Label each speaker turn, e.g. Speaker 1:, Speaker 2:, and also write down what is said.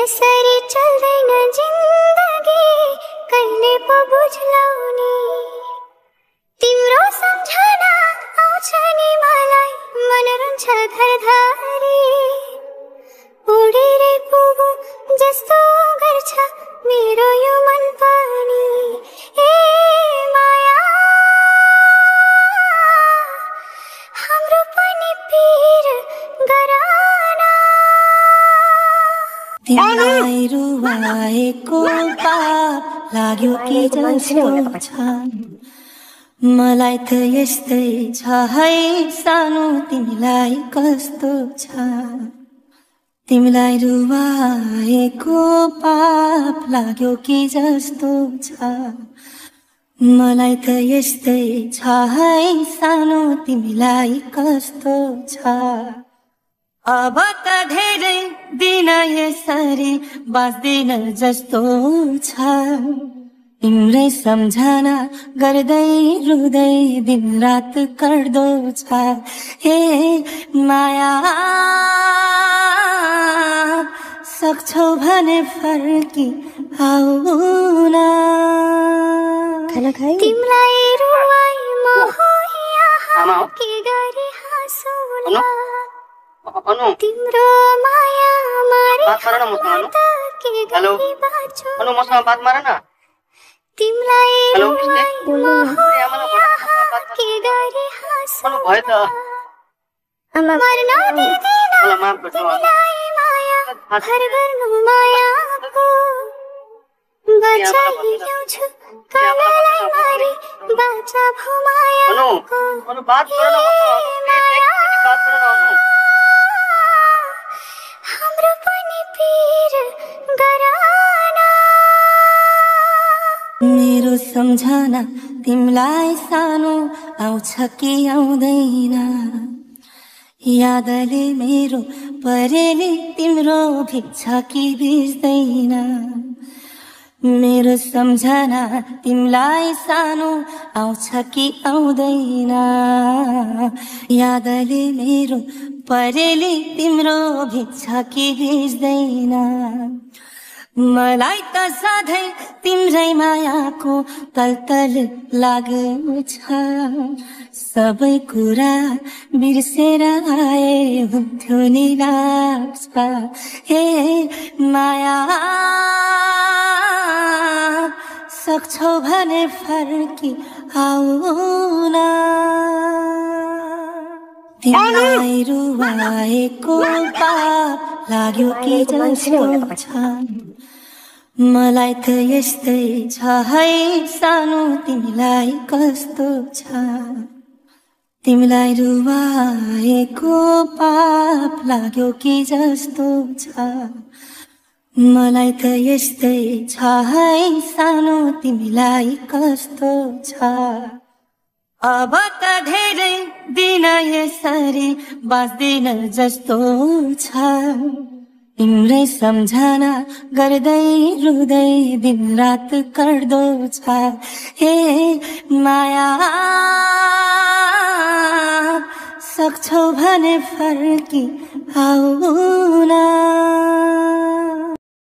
Speaker 1: यसरी चल्दैन जिन्दगी कहिले पो बुझ्लौ नि तिम्रो सम्झना आउँछ नि मलाई मन रुन्छ धरधरी उडेरै पुगु जस्तो गर्छ मेरो यो मन पनि ए माया हाम्रो पनि पीर गराना
Speaker 2: तिमीलाई रुवाएको पाप लाग्यो कि जस्तो छ मलाई त यस्तै छ है सानो तिमीलाई कस्तो छ तिमीलाई रुवाएको पाप लाग्यो कि जस्तो छ मलाई त यस्तै छ है सानो तिमीलाई कस्तो छ अब त धेरै दिन यसरी बाँच्दिन जस्तो छ तिम्रै सम्झना गर्दै रुँदै दिन रात कर्दो छ हे माया सक्छौ भने फर्की आउन
Speaker 1: तिमीलाई रुवाई म हो यहाँ के गरी हाँसौला तिम्रो माया मारे के गरी बाँचौ
Speaker 3: अनु मसँग बात मार न
Speaker 1: तिमीलाई रुवाई म हो यहाँ के गरी हाँसौला
Speaker 3: भयो त
Speaker 1: मर्न दिदिन तिमीलाई माया हर गर्नु मायाको बचाइल्याउँछु कालालाई मारी बाचा भो मायाको
Speaker 3: अनु बात गर न बात गर न
Speaker 1: हाम्रो पनि पीर गराना
Speaker 2: मेरो सम्झना तिमीलाई सानो आउँछ कि आउँदैन यादले मेरो परेली तिम्रो भिज्छ कि भिज्दैन मेरो सम्झना तिमीलाई सानो आउँछ कि आउँदैन यादले मेरो परेली तिम्रो भिज्छ कि भिज्दैन मलाई त सधैँ तिम्रै मायाको तलतल लाग्छ सबै कुरा बिर्सेर आए हुन्थ्यो नि लाग्छ हे माया सक्छौ भने फर्की आउन तिमीलाई रुवाएको पाप लाग्यो कि जस्तो छ मलाई त यस्तै छ है सानो तिमीलाई कस्तो छ तिमीलाई रुवाएको पाप लाग्यो कि जस्तो छ मलाई त यस्तै छ है सानो तिमीलाई कस्तो छ अब त धेरै दिन यसरी बाँच्दिन जस्तो छ तिम्रै सम्झना गर्दै रुँदै दिन रात कर्दो छ हे माया सक्छौ भने फर्की आऊ